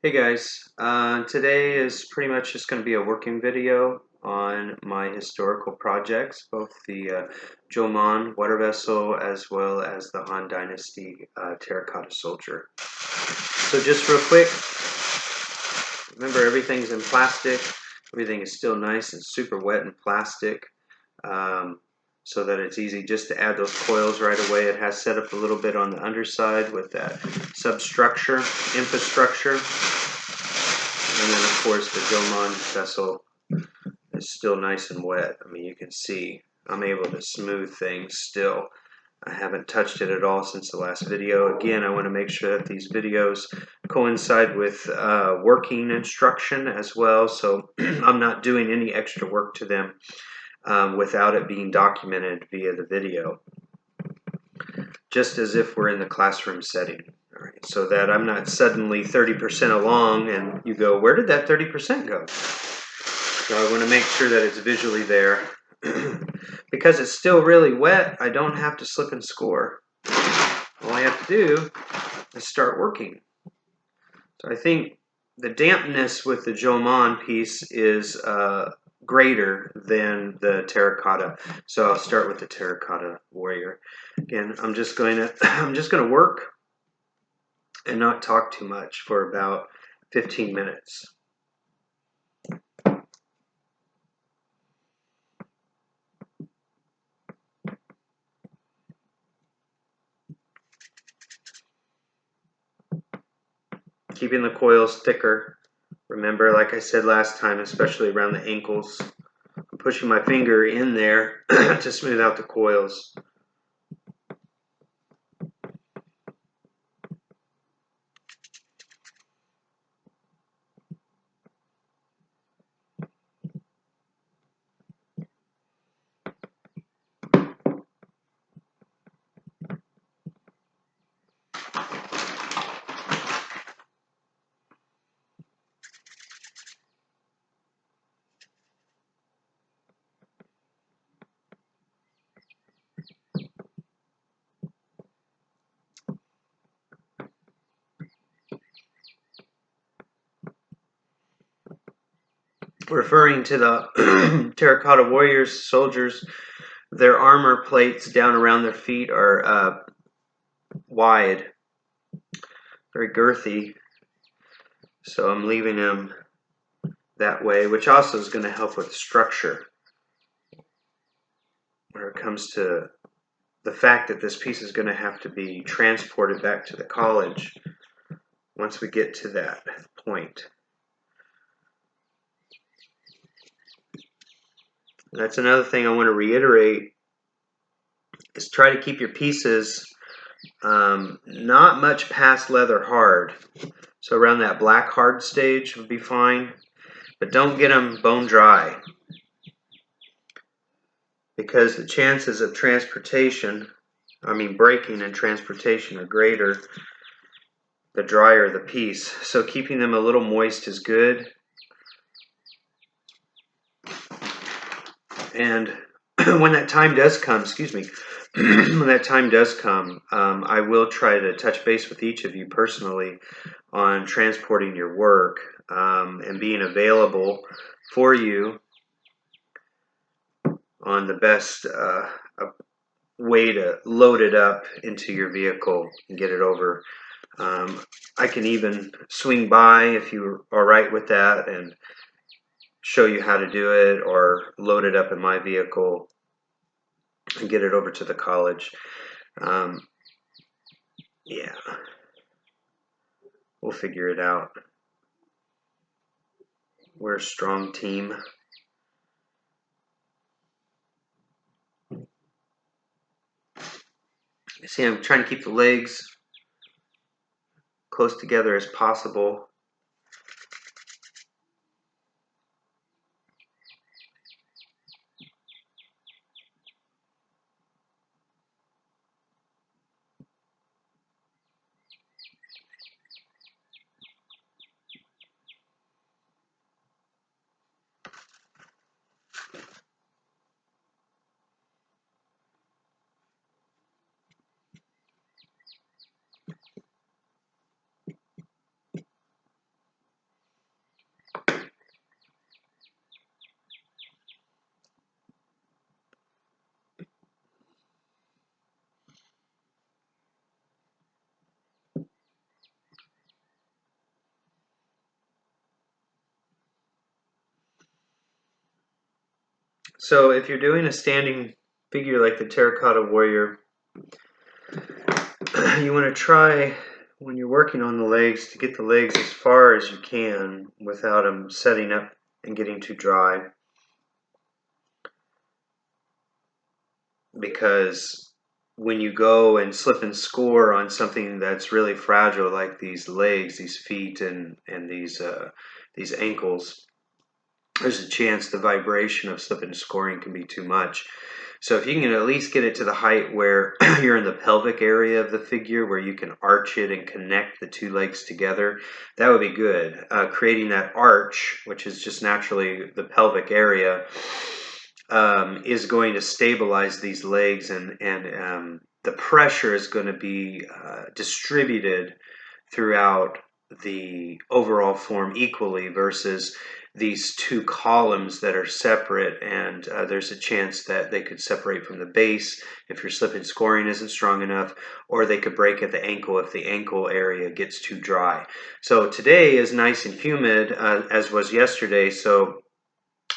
Hey guys, today is pretty much just going to be a working video on my historical projects, both the Jomon water vessel as well as the Han Dynasty terracotta soldier. So just real quick, remember everything's in plastic, everything is still nice and super wet in plastic, so that it's easy just to add those coils right away. It has set up a little bit on the underside with that substructure, infrastructure. And then of course the Jomon vessel is still nice and wet. I mean, you can see I'm able to smooth things still. I haven't touched it at all since the last video. Again, I want to make sure that these videos coincide with working instruction as well, so I'm not doing any extra work to them without it being documented via the video, just as if we're in the classroom setting. All right, so that I'm not suddenly 30% along and you go, where did that 30% go? So I want to make sure that it's visually there. Because it's still really wet, I don't have to slip and score. All I have to do is start working. So I think the dampness with the Jomon piece is greater than the terracotta. So I'll start with the terracotta warrior. Again, I'm just going to work and not talk too much for about 15 minutes. Keeping the coils thicker. Remember, like I said last time, especially around the ankles, I'm pushing my finger in there to smooth out the coils. Referring to the terracotta warriors, soldiers, their armor plates down around their feet are wide, very girthy. So I'm leaving them that way, which also is going to help with structure when it comes to the fact that this piece is going to have to be transported back to the college once we get to that point. That's another thing I want to reiterate, is try to keep your pieces not much past leather hard. So around that black hard stage would be fine, but don't get them bone dry, because the chances of breaking and transportation are greater the drier the piece. So keeping them a little moist is good. And when that time does come, when that time does come, I will try to touch base with each of you personally on transporting your work and being available for you on the best way to load it up into your vehicle and get it over. I can even swing by if you're all right with that and show you how to do it, or load it up in my vehicle and get it over to the college. Yeah, we'll figure it out. We're a strong team. See, I'm trying to keep the legs close together as possible. So if you're doing a standing figure like the terracotta warrior, you want to try, when you're working on the legs, to get the legs as far as you can without them setting up and getting too dry, because when you go and slip and score on something that's really fragile like these legs, these feet, and these ankles, there's a chance the vibration of slip and scoring can be too much. So if you can at least get it to the height where you're in the pelvic area of the figure, where you can arch it and connect the two legs together, that would be good. Creating that arch, which is just naturally the pelvic area, is going to stabilize these legs, and the pressure is going to be distributed throughout the overall form equally, versus these two columns that are separate, and there's a chance that they could separate from the base if your slip and scoring isn't strong enough, or they could break at the ankle if the ankle area gets too dry. So today is nice and humid, as was yesterday, so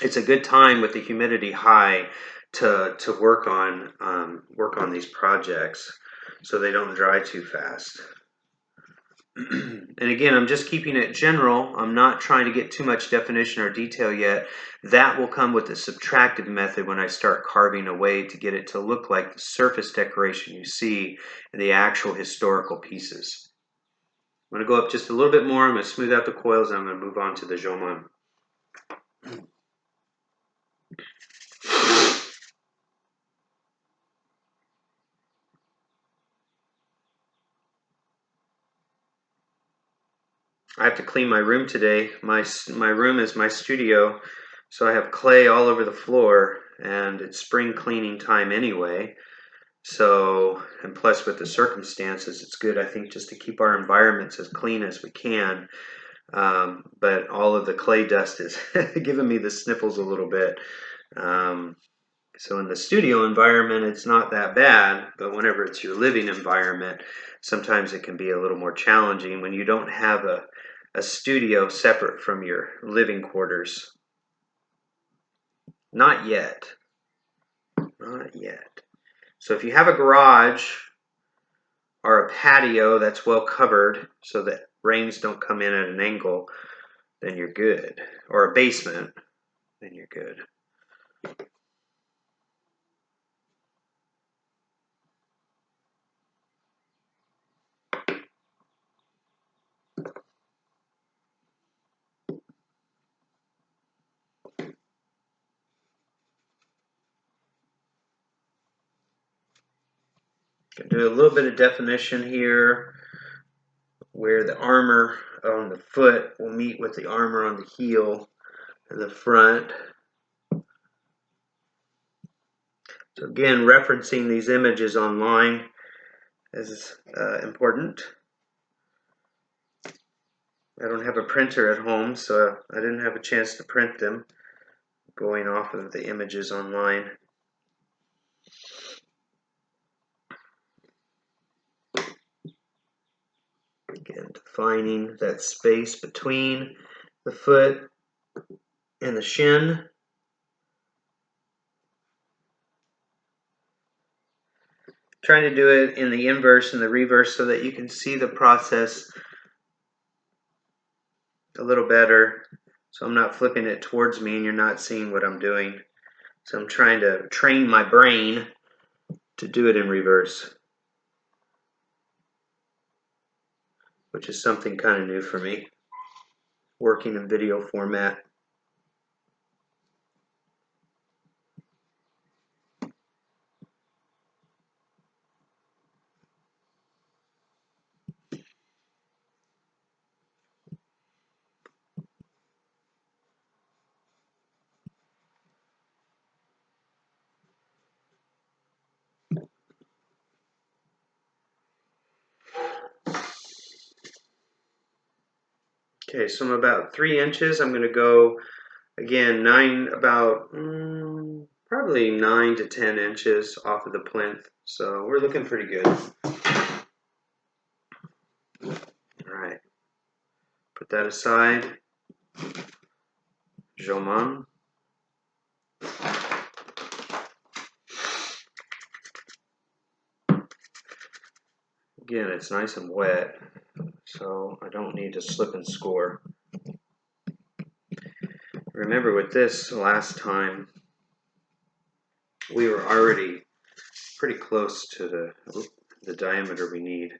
it's a good time with the humidity high to work on these projects so they don't dry too fast. And again, I'm just keeping it general. I'm not trying to get too much definition or detail yet. That will come with the subtractive method when I start carving away to get it to look like the surface decoration you see in the actual historical pieces. I'm going to go up just a little bit more. I'm going to smooth out the coils, and I'm going to move on to the Jomon. I have to clean my room today. My room is my studio, so I have clay all over the floor, and it's spring cleaning time anyway. So, and plus with the circumstances, it's good, I think, just to keep our environments as clean as we can. But all of the clay dust is giving me the sniffles a little bit. So in the studio environment, it's not that bad, but whenever it's your living environment, sometimes it can be a little more challenging when you don't have a studio separate from your living quarters. Not yet. Not yet. So if you have a garage or a patio that's well covered so that rains don't come in at an angle, then you're good. Or a basement, then you're good. Can do a little bit of definition here where the armor on the foot will meet with the armor on the heel in the front. So again, referencing these images online is important. I don't have a printer at home, so I didn't have a chance to print them, going off of the images online. Again, defining that space between the foot and the shin. Trying to do it in the inverse and the reverse so that you can see the process a little better. So I'm not flipping it towards me and you're not seeing what I'm doing. So I'm trying to train my brain to do it in reverse, which is something kind of new for me, working in video format. Okay, so I'm about 3 inches. I'm going to go again probably 9 to 10 inches off of the plinth. So we're looking pretty good. All right, put that aside. Jomon. Again, it's nice and wet, so I don't need to slip and score. Remember with this last time, we were already pretty close to the diameter we need.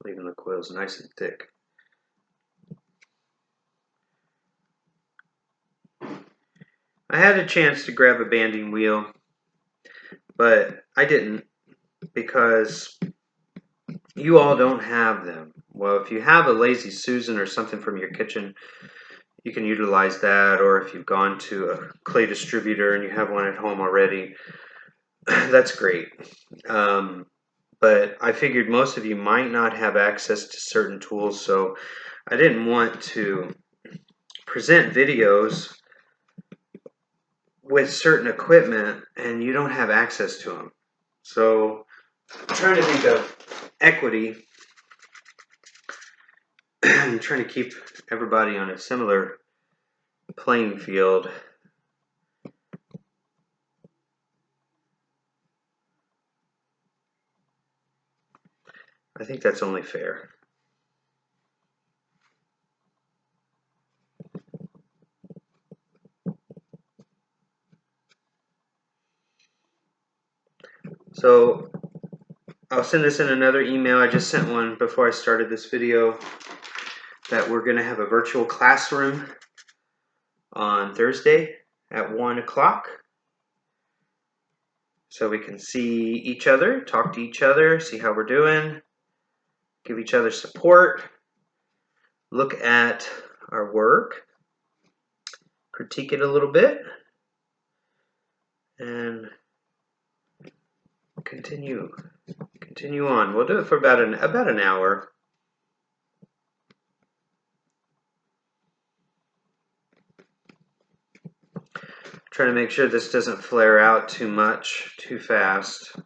Leaving the coils nice and thick. I had a chance to grab a banding wheel, but I didn't because you all don't have them. Well, if you have a Lazy Susan or something from your kitchen, you can utilize that, or if you've gone to a clay distributor and you have one at home already, that's great. But I figured most of you might not have access to certain tools, so I didn't want to present videos with certain equipment and you don't have access to them. So I'm trying to think of equity. I'm trying to keep everybody on a similar playing field. I think that's only fair. So I'll send this in another email. I just sent one before I started this video that we're going to have a virtual classroom on Thursday at 1 o'clock. So we can see each other, talk to each other, see how we're doing, give each other support, look at our work, critique it a little bit, and continue on. We'll do it for about an hour. Trying to make sure this doesn't flare out too much, too fast.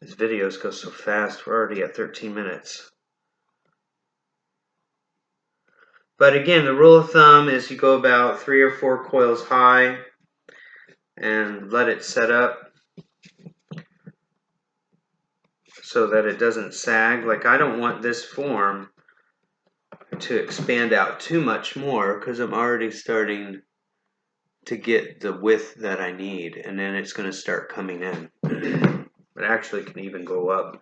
These videos go so fast. We're already at 13 minutes. But again, the rule of thumb is you go about 3 or 4 coils high and let it set up so that it doesn't sag. Like, I don't want this form to expand out too much more because I'm already starting to get the width that I need, and then it's going to start coming in. It actually can even go up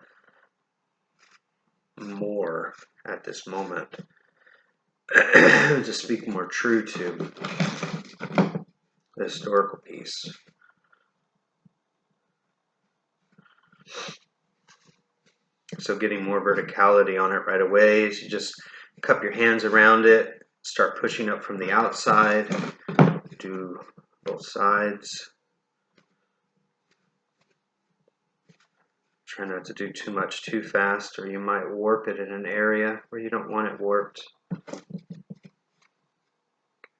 more at this moment to speak more true to the historical piece. So getting more verticality on it right away is you just cup your hands around it, start pushing up from the outside, do both sides. Try not to do too much too fast, or you might warp it in an area where you don't want it warped.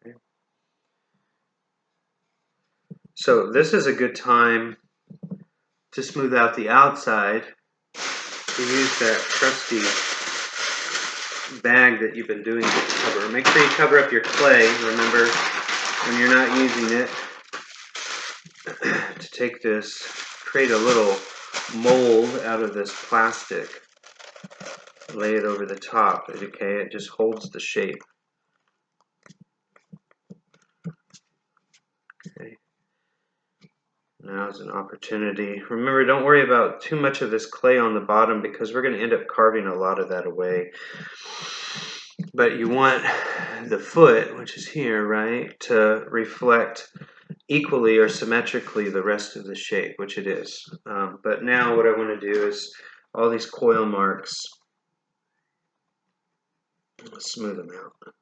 Okay. So this is a good time to smooth out the outside. You use that trusty bag that you've been doing to cover. Make sure you cover up your clay, remember, when you're not using it, to take this, create a little mold out of this plastic, lay it over the top. Okay, it just holds the shape. Okay. Now's an opportunity. Remember, don't worry about too much of this clay on the bottom because we're going to end up carving a lot of that away. But you want the foot, which is here, right, to reflect equally or symmetrically the rest of the shape, which it is. But now what I want to do is all these coil marks, smooth them out.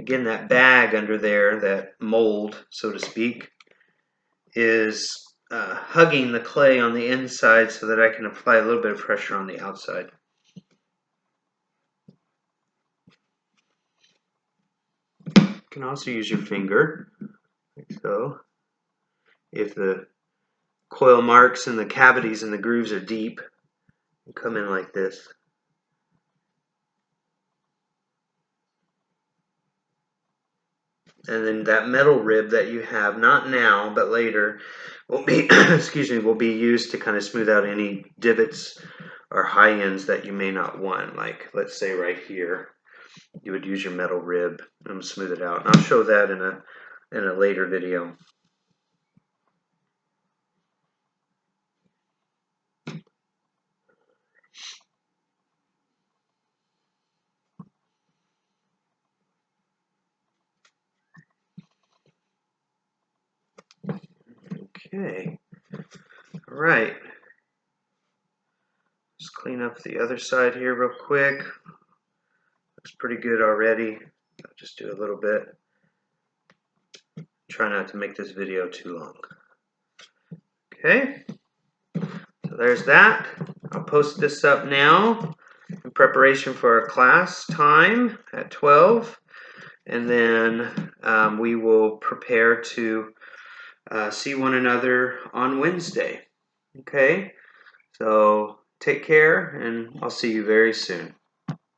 Again, that bag under there, that mold, so to speak, is hugging the clay on the inside so that I can apply a little bit of pressure on the outside. You can also use your finger, like so. If the coil marks and the cavities and the grooves are deep, you come in like this. And then that metal rib that you have, not now, but later, will be, excuse me, will be used to kind of smooth out any divots or high ends that you may not want. Like, let's say right here, you would use your metal rib and smooth it out. And I'll show that in a later video. Okay, all right. Just clean up the other side here real quick. Looks pretty good already. I'll just do a little bit. Try not to make this video too long. Okay, so there's that. I'll post this up now in preparation for our class time at 12. And then we will prepare to see one another on Wednesday. Okay, so take care, and I'll see you very soon.